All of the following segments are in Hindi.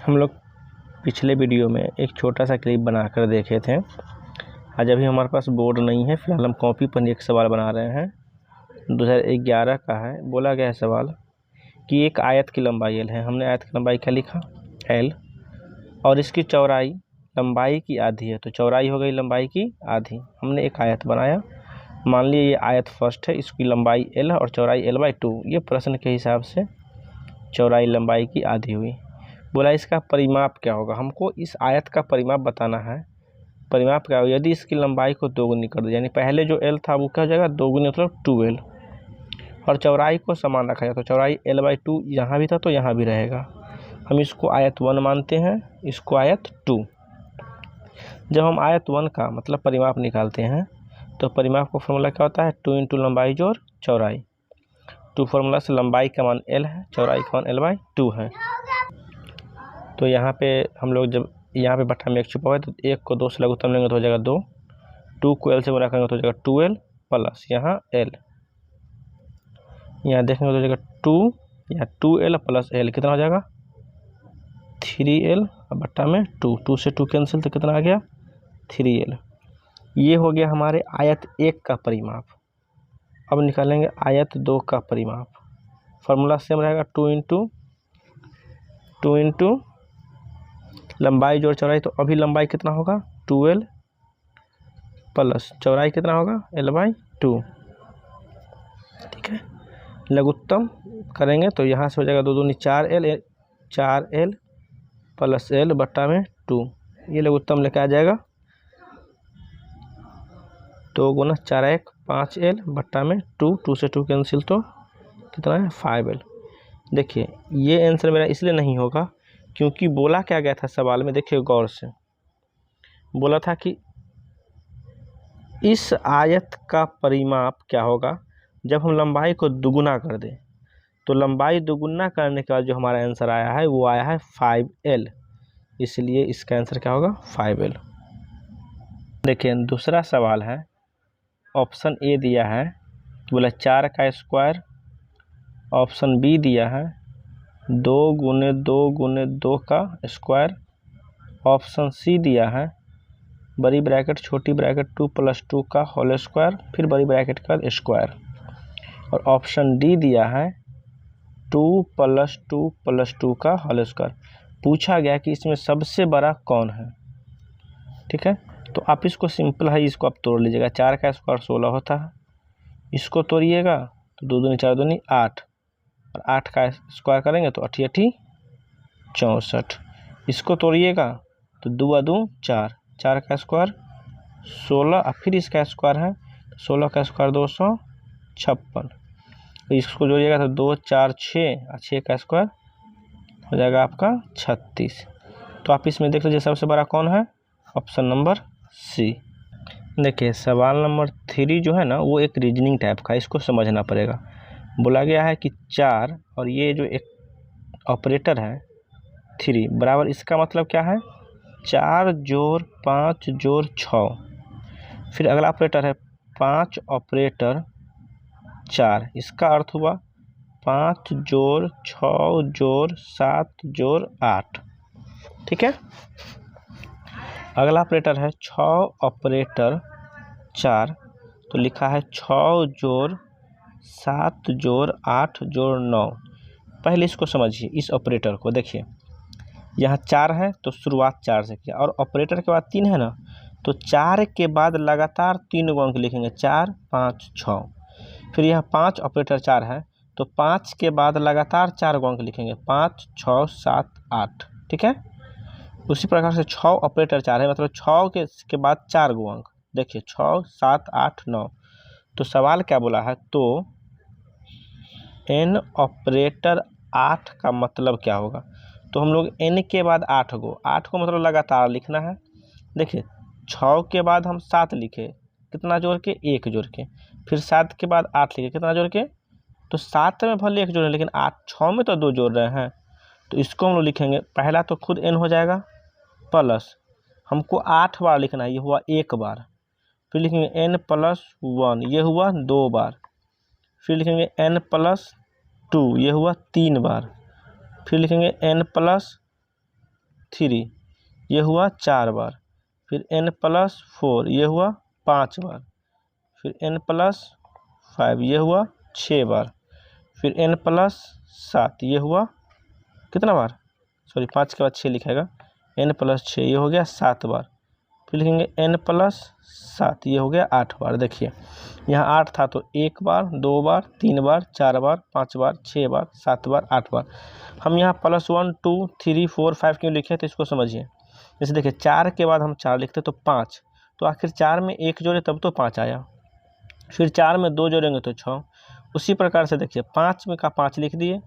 हम लोग पिछले वीडियो में एक छोटा सा क्लिप बनाकर देखे थे। आज अभी हमारे पास बोर्ड नहीं है, फिलहाल हम कॉपी पर एक सवाल बना रहे हैं। 2011 का है। बोला गया है सवाल कि एक आयत की लंबाई l है। हमने आयत की लंबाई क्या लिखा, l, और इसकी चौड़ाई लंबाई की आधी है, तो चौड़ाई हो गई लंबाई की आधी। हमने एक आयत बनाया, मान लिया ये आयत फर्स्ट है, इसकी लंबाई l और चौड़ाई l/2। ये प्रश्न के हिसाब से चौड़ाई लंबाई की आधी हुई। बोला इसका परिमाप क्या होगा, हमको इस आयत का परिमाप बताना है। परिमाप क्या होगा, यदि इसकी लंबाई को दोगुनी कर दे, यानी पहले जो l था वो क्या हो जाएगा, दोगुनी मतलब 2l, और चौड़ाई को समान रखा जाए तो चौड़ाई l/2 यहाँ भी था तो यहाँ भी रहेगा। हम इसको आयत 1 मानते हैं, इसको आयत 2। जब हम आयत 1 का मतलब परिमाप निकालते हैं तो परिमाप का फॉर्मूला क्या होता है, 2 इंटू लंबाई जोड़ चौड़ाई। 2 फॉर्मूला से लंबाई का मान l है, चौड़ाई का मान l/2 है। तो यहाँ पे हम लोग जब यहाँ पे बट्टा में 1 छुपा हुआ है तो 1 को 2 से लघुत्तम लेंगे तो हो जाएगा 2, 2 को l से गुणा करेंगे तो हो जाएगा 2l प्लस यहाँ l, यहाँ देखेंगे तो हो जाएगा 2, यहाँ 2l प्लस l कितना हो जाएगा 3l, और बट्टा में 2, 2 से 2 कैंसिल तो कितना आ गया 3l। ये हो गया हमारे आयत 1 का परिमाप। अब निकालेंगे आयत 2 का परिमाप। फार्मूला सेम रहेगा, 2 इंटू लंबाई जोड़ चौड़ाई। तो अभी लंबाई कितना होगा 2l प्लस चौड़ाई कितना होगा l/2। ठीक है, लघुत्तम करेंगे तो यहाँ से हो जाएगा 2 दूनी 4l प्लस l बट्टा में 2। ये लघुत्तम लेके आ जाएगा 2 गुना 4×1 5l बट्टा में 2, 2 से 2 कैंसिल तो कितना है 5l। देखिए ये आंसर मेरा इसलिए नहीं होगा क्योंकि बोला क्या गया था सवाल में, देखिए गौर से बोला था कि इस आयत का परिमाप क्या होगा जब हम लंबाई को दुगुना कर दें। तो लंबाई दुगुना करने के बाद जो हमारा आंसर आया है वो आया है 5l, इसलिए इसका आंसर क्या होगा 5l। देखिए दूसरा सवाल है, ऑप्शन ए दिया है बोला 4 का स्क्वायर, ऑप्शन बी दिया है 2 गुने 2 गुने 2 का स्क्वायर, ऑप्शन सी दिया है बड़ी ब्रैकेट छोटी ब्रैकेट 2 + 2 का होल स्क्वायर, फिर बड़ी ब्रैकेट का स्क्वायर, और ऑप्शन डी दिया है 2 + 2 + 2 का होल स्क्वायर। पूछा गया कि इसमें सबसे बड़ा कौन है। ठीक है, तो आप इसको सिंपल है, इसको आप तोड़ लीजिएगा। 4 का स्क्वायर 16 होता है, इसको तोड़िएगा तो 2 दूनी 4 दूनी 8, और 8 का स्क्वायर करेंगे तो 8 8 64। इसको तोड़िएगा तो 2 2 4, 4 का स्क्वायर 16, और फिर इसका स्क्वायर है 16 का स्क्वायर 256। तो इसको जोड़िएगा तो 2 4 6, और 6 का स्क्वायर हो जाएगा आपका 36। तो आप इसमें देख लीजिए सबसे बड़ा कौन है, ऑप्शन नंबर सी। देखिए सवाल नंबर 3 जो है ना वो एक रीजनिंग टाइप का, इसको समझना पड़ेगा। बोला गया है कि 4 और ये जो एक ऑपरेटर है 3 बराबर, इसका मतलब क्या है 4 जोड़ 5 जोड़ 6। फिर अगला ऑपरेटर है 5 ऑपरेटर 4, इसका अर्थ हुआ 5 जोड़ 6 जोड़ 7 जोड़ 8। ठीक है, अगला ऑपरेटर है 6 ऑपरेटर 4, तो लिखा है 6 जोड़ 7 जोड़ 8 जोड़ 9। पहले इसको समझिए, इस ऑपरेटर को देखिए, यहाँ 4 है तो शुरुआत 4 से किया, और ऑपरेटर के बाद 3 है ना, तो 4 के बाद लगातार 3 अंक लिखेंगे 4 5 6। फिर यहाँ 5 ऑपरेटर 4 है तो 5 के बाद लगातार 4 अंक लिखेंगे 5 6 7 8। ठीक है, उसी प्रकार से 6 ऑपरेटर 4 है, मतलब 6 के बाद 4 अंक, देखिए 6 7 8 9। तो सवाल क्या बोला है, तो n ऑपरेटर 8 का मतलब क्या होगा। तो हम लोग n के बाद 8 को मतलब लगातार लिखना है। देखिए 6 के बाद हम 7 लिखे, कितना जोड़ के 1 जोड़ के, फिर 7 के बाद 8 लिखे, कितना जोड़ के, तो 7 में भले 1 जोड़ रहे लेकिन 6 में तो 2 जोड़ रहे हैं, तो इसको हम लोग लिखेंगे पहला तो खुद n हो जाएगा, प्लस हमको 8 बार लिखना है, ये हुआ 1 बार, फिर लिखेंगे n + 1, ये हुआ 2 बार, फिर लिखेंगे n + 2, ये हुआ 3 बार, फिर लिखेंगे n + 3 ये हुआ 4 बार, फिर n+4 ये हुआ 5 बार, फिर n+5 ये हुआ 6 बार, फिर n+7 ये हुआ कितना बार, सॉरी 5 के बाद 6 लिखेगा, n+6 ये हो गया 7 बार, फिर लिखेंगे n+7 ये हो गया 8 बार। देखिए यहाँ 8 था तो 1 बार, 2 बार, 3 बार, 4 बार, 5 बार, 6 बार, 7 बार, 8 बार। हम यहाँ +1 2 3 4 5 क्यों लिखे तो इसको समझिए। जैसे देखिए 4 के बाद हम 4 लिखते तो 5, तो आखिर 4 में 1 जोड़े तब तो 5 आया, फिर 4 में 2 जोड़ेंगे तो 6। उसी प्रकार से देखिए 5 में का 5 लिख दिए,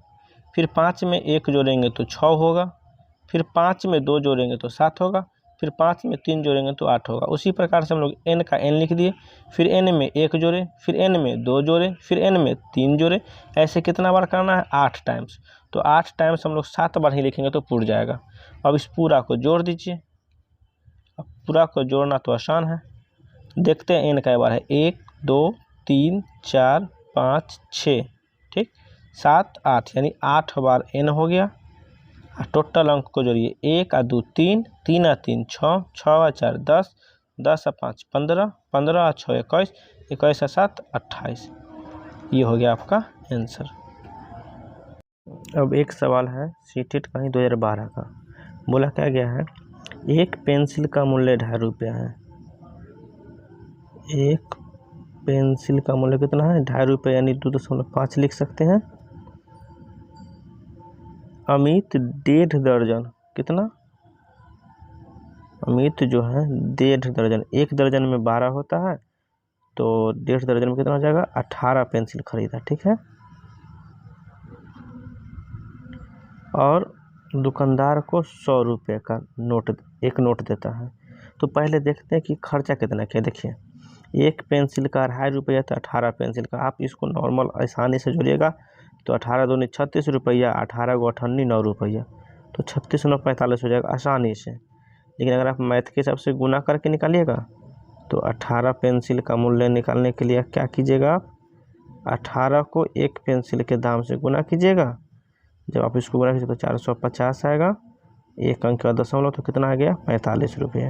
फिर 5 में 1 जोड़ेंगे तो 6 होगा, फिर 5 में 2 जोड़ेंगे तो 7 होगा, फिर 5 में 3 जोड़ेंगे तो 8 होगा। उसी प्रकार से हम लोग n का n लिख दिए, फिर n में 1 जोड़े, फिर n में 2 जोड़े, फिर n में 3 जोड़े, ऐसे कितना बार करना है 8 टाइम्स। तो 8 टाइम्स हम लोग 7 बार ही लिखेंगे तो पूरा जाएगा। अब इस पूरा को जोड़ दीजिए, अब पूरा को जोड़ना तो आसान है, देखते हैं n का बार है 1 2 3 4 5 6, ठीक 7 8 यानी 8 बार n हो गया। टोटल अंक को जोड़िए 1 2 3 3 3 6 6 4 10 10 5 15 15 6 21 21 7 28, ये हो गया आपका आंसर। अब एक सवाल है सीटेट कहीं 2012 का, बोला क्या गया है एक पेंसिल का मूल्य 2.5 रुपया है। एक पेंसिल का मूल्य कितना है 2.5 रुपये यानी 2.5 लिख सकते हैं। अमित 1.5 दर्जन, कितना अमित जो है 1.5 दर्जन, 1 दर्जन में 12 होता है तो 1.5 दर्जन में कितना हो जाएगा 18 पेंसिल खरीदा, ठीक है। और दुकानदार को 100 रुपये का एक नोट देता है। तो पहले देखते हैं कि खर्चा कितना किया। देखिए एक पेंसिल का 2.5 रुपया तो 18 पेंसिल का, आप इसको नॉर्मल आसानी से जोड़िएगा तो 18 दूनी 36 रुपया, 18 को 98 9 रुपया, तो 36 9 45 हो जाएगा आसानी से। लेकिन अगर आप मैथ के हिसाब से गुना करके निकालिएगा तो 18 पेंसिल का मूल्य निकालने के लिए क्या कीजिएगा आप 18 को एक पेंसिल के दाम से गुना कीजिएगा। जब आप इसको गुना कीजिए तो 450 आएगा, एक अंक का दशमलव तो कितना आ गया 45 रुपये।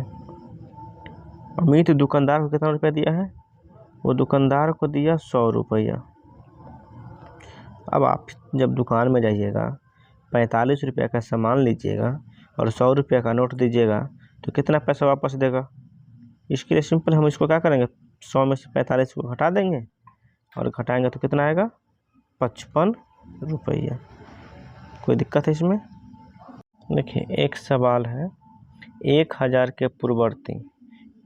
अमित दुकानदार को कितना रुपया दिया है, वो दुकानदार को दिया 100 रुपया। अब आप जब दुकान में जाइएगा 45 रुपये का सामान लीजिएगा और 100 रुपये का नोट दीजिएगा तो कितना पैसा वापस देगा। इसके लिए सिंपल हम इसको क्या करेंगे 100 में से 45 को घटा देंगे और घटाएंगे तो कितना आएगा 55 रुपया। कोई दिक्कत है इसमें। देखिए एक सवाल है 1000 के पूर्ववर्ती,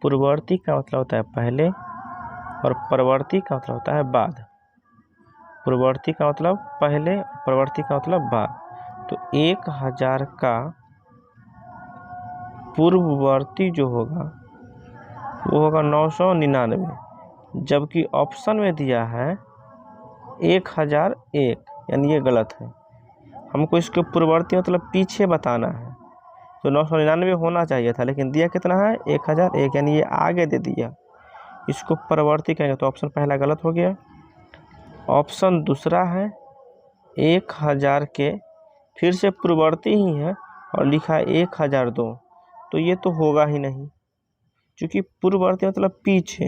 पूर्ववर्ती का मतलब होता है पहले और परवर्ती का मतलब होता है बाद। पूर्ववर्ती का मतलब पहले, परवर्ती का मतलब बाद। तो 1000 का पूर्ववर्ती जो होगा वो होगा 999, जबकि ऑप्शन में दिया है 1001, यानी ये गलत है। हमको इसके पूर्ववर्ती मतलब पीछे बताना है, तो 999 होना चाहिए था, लेकिन दिया कितना है 1001, यानी ये आगे दे दिया। इसको परवर्ती कहेंगे तो ऑप्शन पहला गलत हो गया। ऑप्शन दूसरा है 1000 के फिर से पूर्ववर्ती ही है और लिखा है 1002, तो ये तो होगा ही नहीं, क्योंकि पूर्ववर्ती मतलब पीछे,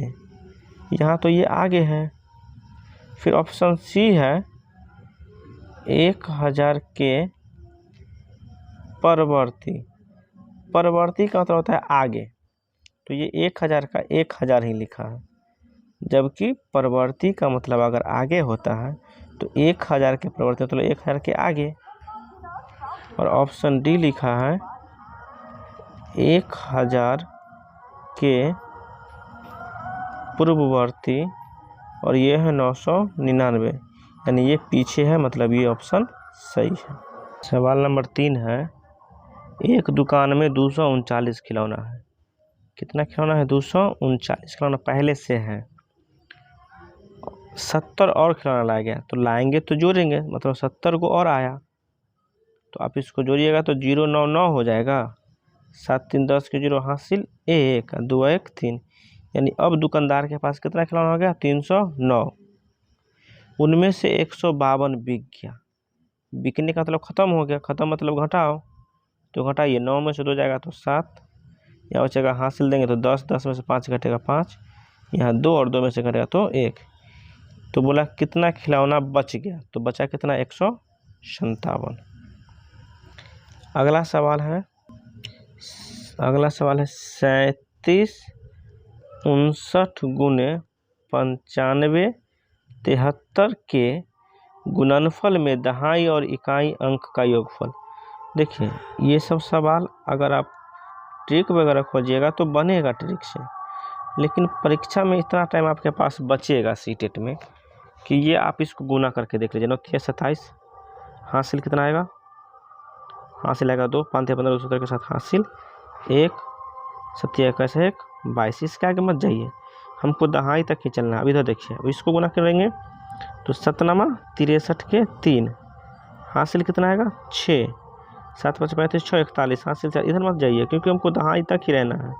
यहाँ तो ये आगे है। फिर ऑप्शन सी है 1000 के परवर्ती, परवर्ती का मतलब होता है आगे, तो ये 1000 का 1000 ही लिखा है, जबकि परवर्ती का मतलब अगर आगे होता है तो 1000 के परवर्ती मतलब 1000 के आगे। और ऑप्शन डी लिखा है 1000 के पूर्ववर्ती और ये है 999, यानी ये पीछे है, मतलब ये ऑप्शन सही है। सवाल नंबर 3 है एक दुकान में 239 खिलौना है। कितना खिलौना है 239 खिलौना पहले से है, 70 और खिलौना लाया गया, तो लाएंगे तो जोड़ेंगे मतलब 70 को और आया, तो आप इसको जोड़िएगा तो 099 हो जाएगा, 7 3 10 के 0 हासिल 1 2 1 3, यानी अब दुकानदार के पास कितना खिलौना हो गया 309। उनमें से 152 बिक गया, बिकने का मतलब ख़त्म हो गया, ख़त्म मतलब घटाओ, तो घटाइए, 9 में से 2 जाएगा तो 7, यहाँ बचेगा हासिल देंगे तो 10, 10 में से 5 घटेगा 5, यहाँ 2 और 2 में से घटेगा तो 1। तो बोला कितना खिलौना बच गया, तो बचा कितना 157। अगला सवाल है 37 59 गुने 95 73 के गुणनफल में दहाई और इकाई अंक का योगफल। देखिए ये सब सवाल अगर आप ट्रिक वगैरह खोजिएगा तो बनेगा ट्रिक से, लेकिन परीक्षा में इतना टाइम आपके पास बचेगा सीटेट में कि ये आप इसको गुना करके देख लीजिए। 9 3 27, हासिल कितना आएगा, हासिल आएगा 2, 5 15 2 के साथ हासिल 1, 7 21 1 22। इसके आगे मत जाइए, हमको दहाई तक ही चलना है। अब इधर देखिए, अब इसको गुना करेंगे तो 7 63 के 3, हासिल कितना आएगा 6, 7 5 35 6 41, हासिल 4। इधर मत जाइए क्योंकि हमको दहाई तक ही रहना है।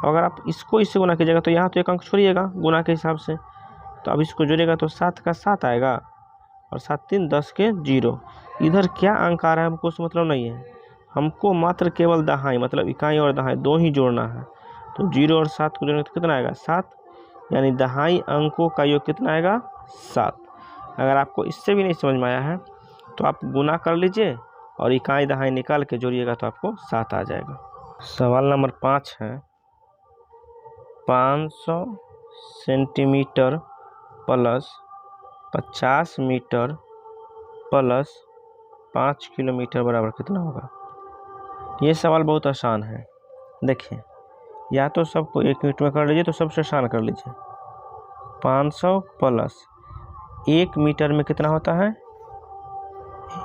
अगर आप इसको इससे गुना कीजिएगा तो यहाँ तो एक अंक छोड़िएगा गुना के हिसाब से, तो अब इसको जोड़िएगा तो 7 का 7 आएगा और 7 3 10 के 0। इधर क्या अंक आ रहा है हमको उससे मतलब नहीं है, हमको मात्र केवल दहाई मतलब इकाई और दहाई दो ही जोड़ना है। तो 0 और 7 को जोड़ेंगे तो कितना आएगा 7, यानी दहाई अंकों का योग कितना आएगा 7। अगर आपको इससे भी नहीं समझ में आया है तो आप गुना कर लीजिए और इकाई दहाई निकाल के जोड़िएगा तो आपको 7 आ जाएगा। सवाल नंबर 5 है 500 centimetre plus 50 metre plus 5 kilometre बराबर कितना होगा। ये सवाल बहुत आसान है। देखिए या तो सबको 1 मिनट में कर लीजिए तो सबसे आसान कर लीजिए। 500 प्लस 1 मीटर में कितना होता है,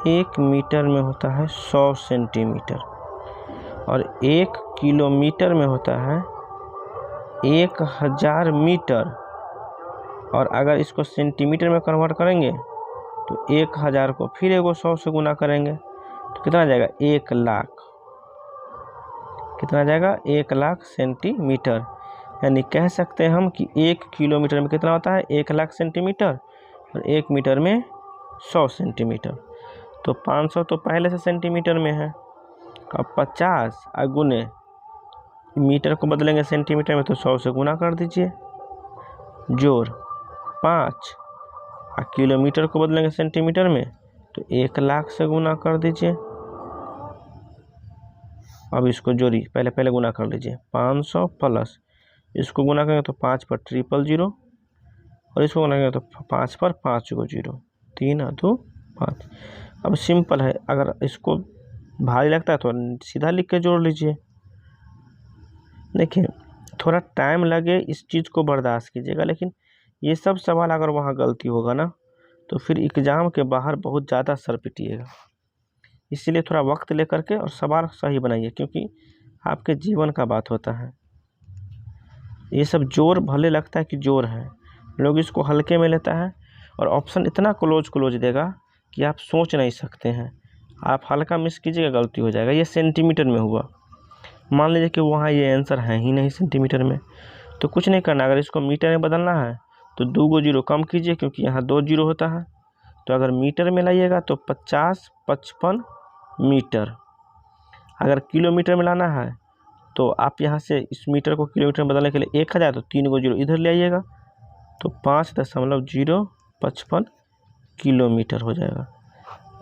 1 मीटर में होता है 100 सेंटीमीटर, और 1 किलोमीटर में होता है 1000 मीटर, और अगर इसको सेंटीमीटर में कन्वर्ट करेंगे तो 1000 को फिर एगो 100 से गुना करेंगे तो कितना आ जाएगा 1 लाख। कितना आ जाएगा 1 लाख सेंटीमीटर। यानी कह सकते हैं हम कि 1 किलोमीटर में कितना होता है 1 लाख सेंटीमीटर और 1 मीटर में 100 सेंटीमीटर। तो 500 तो पहले से सेंटीमीटर में है, अब 50 गुने मीटर को बदलेंगे सेंटीमीटर में तो 100 से गुना कर दीजिए, जोड़ 5 और किलोमीटर को बदलेंगे सेंटीमीटर में तो 1 लाख से गुना कर दीजिए। अब इसको जोड़ी, पहले गुना कर लीजिए। 500 प्लस इसको गुना करेंगे तो 5 पर 000 और इसको गुना करेंगे तो 5 पर 5 को 0, 3 और 2 5। अब सिंपल है, अगर इसको भारी लगता है तो सीधा लिख के जोड़ लीजिए। देखिए थोड़ा टाइम लगे इस चीज़ को बर्दाश्त कीजिएगा, लेकिन ये सब सवाल अगर वहाँ गलती होगा ना तो फिर एग्ज़ाम के बाहर बहुत ज़्यादा सर पिटिएगा। इसीलिए थोड़ा वक्त लेकर के और सवाल सही बनाइए, क्योंकि आपके जीवन का बात होता है। ये सब जोर भले लगता है कि जोर है, लोग इसको हल्के में लेता है और ऑप्शन इतना क्लोज देगा कि आप सोच नहीं सकते हैं। आप हल्का मिस कीजिएगा गलती हो जाएगा। ये सेंटीमीटर में हुआ, मान लीजिए कि वहाँ ये आंसर है ही नहीं सेंटीमीटर में, तो कुछ नहीं करना। अगर इसको मीटर में बदलना है तो 2 0 कम कीजिए, क्योंकि यहाँ 2 0 होता है। तो अगर मीटर में लाइएगा तो 50 55 मीटर। अगर किलोमीटर में लाना है तो आप यहाँ से इस मीटर को किलोमीटर में बदलने के लिए 1000 तो 3 0 इधर ले आइएगा तो 5.055 किलोमीटर हो जाएगा।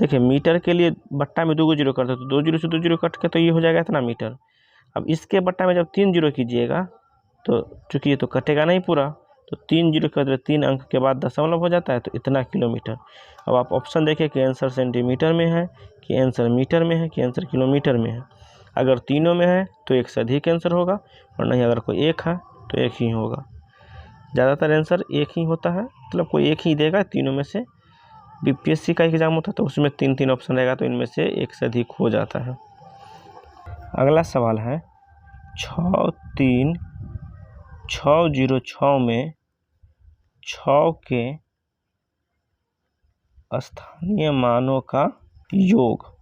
देखिए मीटर के लिए बट्टा में 2 0 करते तो 2 0 से 2 0 कट के तो ये हो जाएगा इतना मीटर। अब इसके बट्टा में जब 3 0 कीजिएगा तो चूँकि ये तो कटेगा नहीं पूरा, तो 3 0 के बदले 3 अंक के बाद दशमलव हो जाता है तो इतना किलोमीटर। अब आप ऑप्शन देखिए कि आंसर सेंटीमीटर में है कि आंसर मीटर में है कि आंसर किलोमीटर में है। अगर तीनों में है तो एक से अधिक आंसर होगा, और नहीं अगर कोई एक है तो एक ही होगा। ज़्यादातर आंसर एक ही होता है, मतलब कोई एक ही देगा तीनों में से। बीपीएससी का एग्ज़ाम होता है तो उसमें 3 ऑप्शन रहेगा, तो इनमें से एक से अधिक हो जाता है। अगला सवाल है 63606 में 6 के स्थानीय मानों का योग।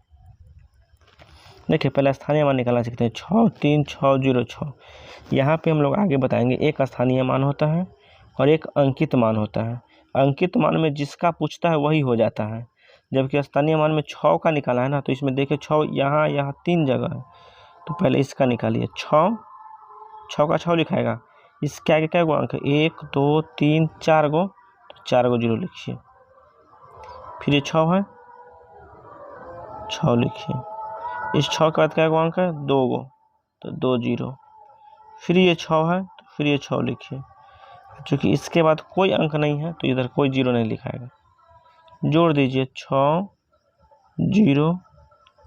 देखिए पहले स्थानीय मान निकालना सीखते हैं। 63606 यहाँ पे हम लोग आगे बताएंगे। एक स्थानीय मान होता है और एक अंकित मान होता है। अंकित मान में जिसका पूछता है वही हो जाता है। जबकि स्थानीय मान में 6 का निकाला है ना, तो इसमें देखिए 6 यहाँ यहाँ 3 जगह है, तो पहले इसका निकालिए। 6 का 6 लिखाएगा। इसके आगे क्या गो अंक है? 1 2 3 4 गो, तो 4 गो 0 लिखिए। फिर ये 6 है, 6 लिखिए। इस 6 के बाद क्या गो अंक है? 2 गो, तो 2 0। फिर ये 6 है, तो फिर ये 6 लिखिए। चूँकि इसके बाद कोई अंक नहीं है तो इधर कोई 0 नहीं लिखाएगा। जोड़ दीजिए 6 0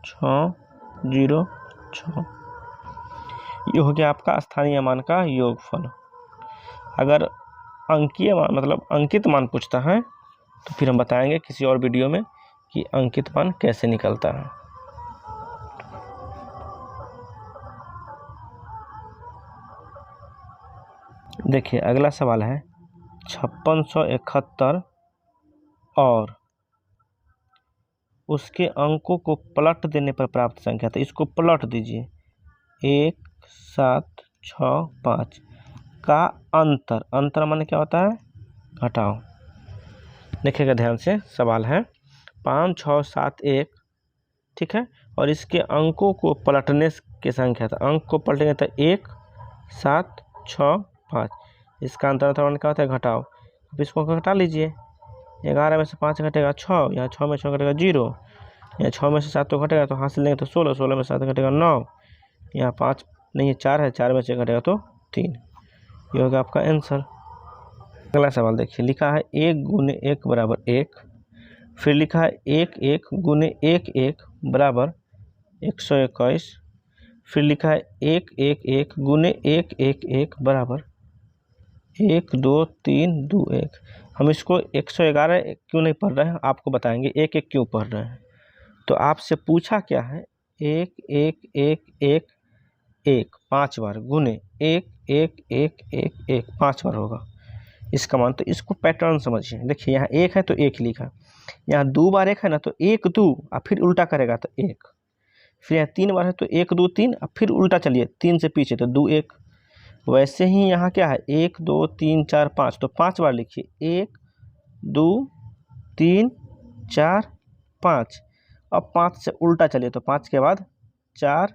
6 0 6। ये हो गया आपका स्थानीय मान का योगफल। अगर अंकीय मान मतलब अंकित मान पूछता है तो फिर हम बताएंगे किसी और वीडियो में कि अंकित मान कैसे निकलता है। देखिए अगला सवाल है 5671 और उसके अंकों को पलट देने पर प्राप्त संख्या। तो इसको पलट दीजिए। 1 7 6 5 का अंतर माने क्या होता है? घटाओ। देखिएगा ध्यान से, सवाल है 5 6 7 1, ठीक है, और इसके अंकों को पलटने की संख्या। था अंक को पलटेंगे तो 1 7 6 5, इसका अंतर क्या होता है? घटाओ। अब इसको घटा लीजिए। 11 में से 5 घटेगा 6, यहाँ 6 में 6 घटेगा 0, यहाँ 6 में से 7 तो घटेगा तो हासिल लेंगे तो 16, 16 में 7 घटेगा 9, यहाँ 5 नहीं है 4 है, 4 में से घटेगा तो 3। ये होगा आपका आंसर। अगला सवाल देखिए, लिखा है 1 गुने 1 बराबर 1, फिर लिखा है 1 1 गुने 1 1 बराबर 121, फिर लिखा है 1 1 1 गुने 1 1 1 बराबर 1 2 3 2 1। हम इसको 111 क्यों नहीं पढ़ रहे हैं आपको बताएंगे, 1 1 क्यों पढ़ रहे हैं। तो आपसे पूछा क्या है? 1 1 1 1 1 5 बार गुने 1 1 1 1 1 5 बार होगा इसका मान। तो इसको पैटर्न समझिए। देखिए यहाँ 1 है तो 1 लिखा, यहाँ 2 बार 1 है ना तो 1 2 और फिर उल्टा करेगा तो 1, फिर यहाँ 3 बार है तो 1 2 3 और फिर उल्टा चलिए 3 से पीछे तो 2 1। वैसे ही यहाँ क्या है? 1 2 3 4 5, तो 5 बार लिखिए। 1 2 3 4 5। अब 5 से उल्टा चलिए तो 5 के बाद 4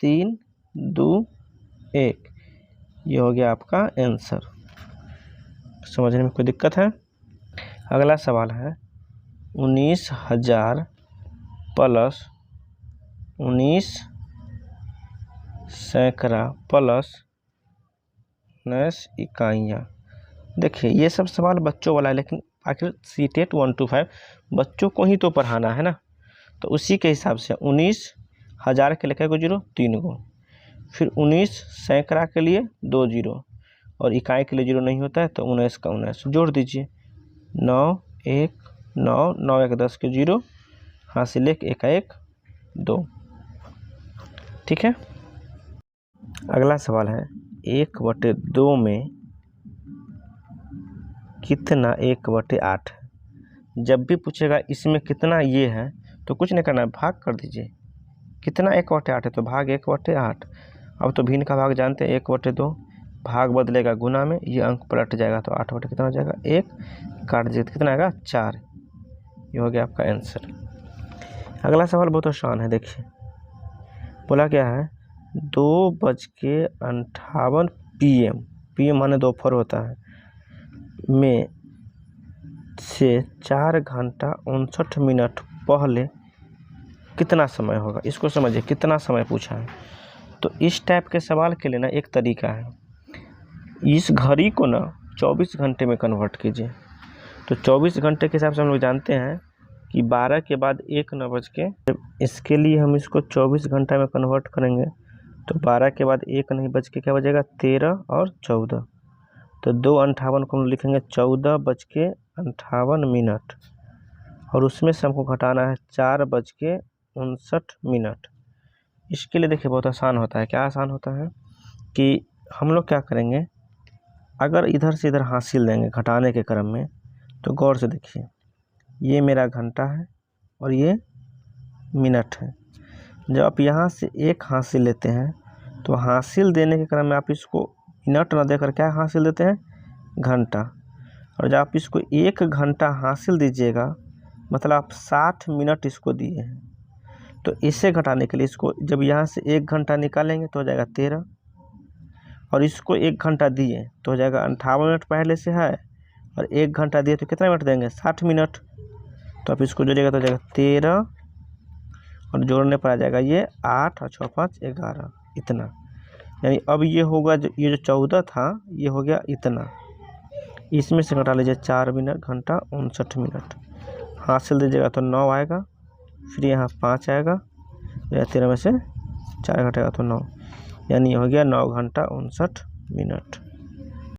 3 2 1। ये हो गया आपका आंसर। समझने में कोई दिक्कत है? अगला सवाल है 19,000 प्लस 19 सैकड़ा प्लस 19 इकाइयाँ। देखिए ये सब सवाल बच्चों वाला है, लेकिन आखिर सीटेट 1 to 5 बच्चों को ही तो पढ़ाना है ना, तो उसी के हिसाब से 19,000 के लिए 3 गो, फिर 19 सैकड़ा के लिए 2 0 और इकाई के लिए 0 नहीं होता है तो 19 का 19 जोड़ दीजिए। 9 1 9 9 1 10 के 0, हासिल 1 1 1 2। ठीक है। अगला सवाल है 1/2 में कितना 1/8 है। जब भी पूछेगा इसमें कितना ये है तो कुछ नहीं करना है, भाग कर दीजिए। कितना 1/8 है तो भाग 1/8। अब तो भिन्न का भाग जानते हैं, 1/2 भाग बदलेगा गुना में, ये अंक पलट जाएगा तो 8 कितना हो जाएगा 1, काट दीजिए कितना आएगा 4। ये हो गया आपका आंसर। अगला सवाल बहुत आसान है। देखिए बोला क्या है 2:58 PM, PM माने दोपहर होता है, में से 4 घंटा 59 मिनट पहले कितना समय होगा। इसको समझिए, कितना समय पूछा है। तो इस टाइप के सवाल के लिए ना एक तरीका है, इस घड़ी को ना 24 घंटे में कन्वर्ट कीजिए। तो 24 घंटे के हिसाब से हम लोग जानते हैं कि 12 के बाद 1 न बज के, इसके लिए हम इसको 24 घंटा में कन्वर्ट करेंगे तो 12 के बाद 1 नहीं बज के क्या बजेगा 13 और 14, तो 2:58 को हम लिखेंगे 14:58 और उसमें से हमको घटाना है 4:59। इसके लिए देखिए बहुत आसान होता है। क्या आसान होता है कि हम लोग क्या करेंगे, अगर इधर से इधर हासिल देंगे घटाने के क्रम में, तो गौर से देखिए ये मेरा घंटा है और ये मिनट है। जब आप यहाँ से एक हासिल लेते हैं तो हासिल देने के क्रम में आप इसको मिनट ना देकर क्या हासिल देते हैं घंटा, और जब आप इसको 1 घंटा हासिल दीजिएगा मतलब आप 60 मिनट इसको दिए हैं। तो इससे घटाने के लिए इसको जब यहाँ से 1 घंटा निकालेंगे तो हो जाएगा 13, और इसको 1 घंटा दिए तो हो जाएगा 58 मिनट पहले से है, और 1 घंटा दिए तो कितना मिनट देंगे 60 मिनट। तो आप इसको जोड़िएगा तो हो जाएगा 13, और जोड़ने पर आ जाएगा ये 8 और 6 5 11 इतना। यानी अब ये होगा ये जो 14 था ये हो गया इतना। इसमें से घटा लीजिए 4 मिनट घंटा 59 मिनट, हासिल दीजिएगा तो 9 आएगा, फिर यहाँ 5 आएगा, 13 में से 4 घटेगा तो 9, यानी हो गया 9 घंटा 59 मिनट।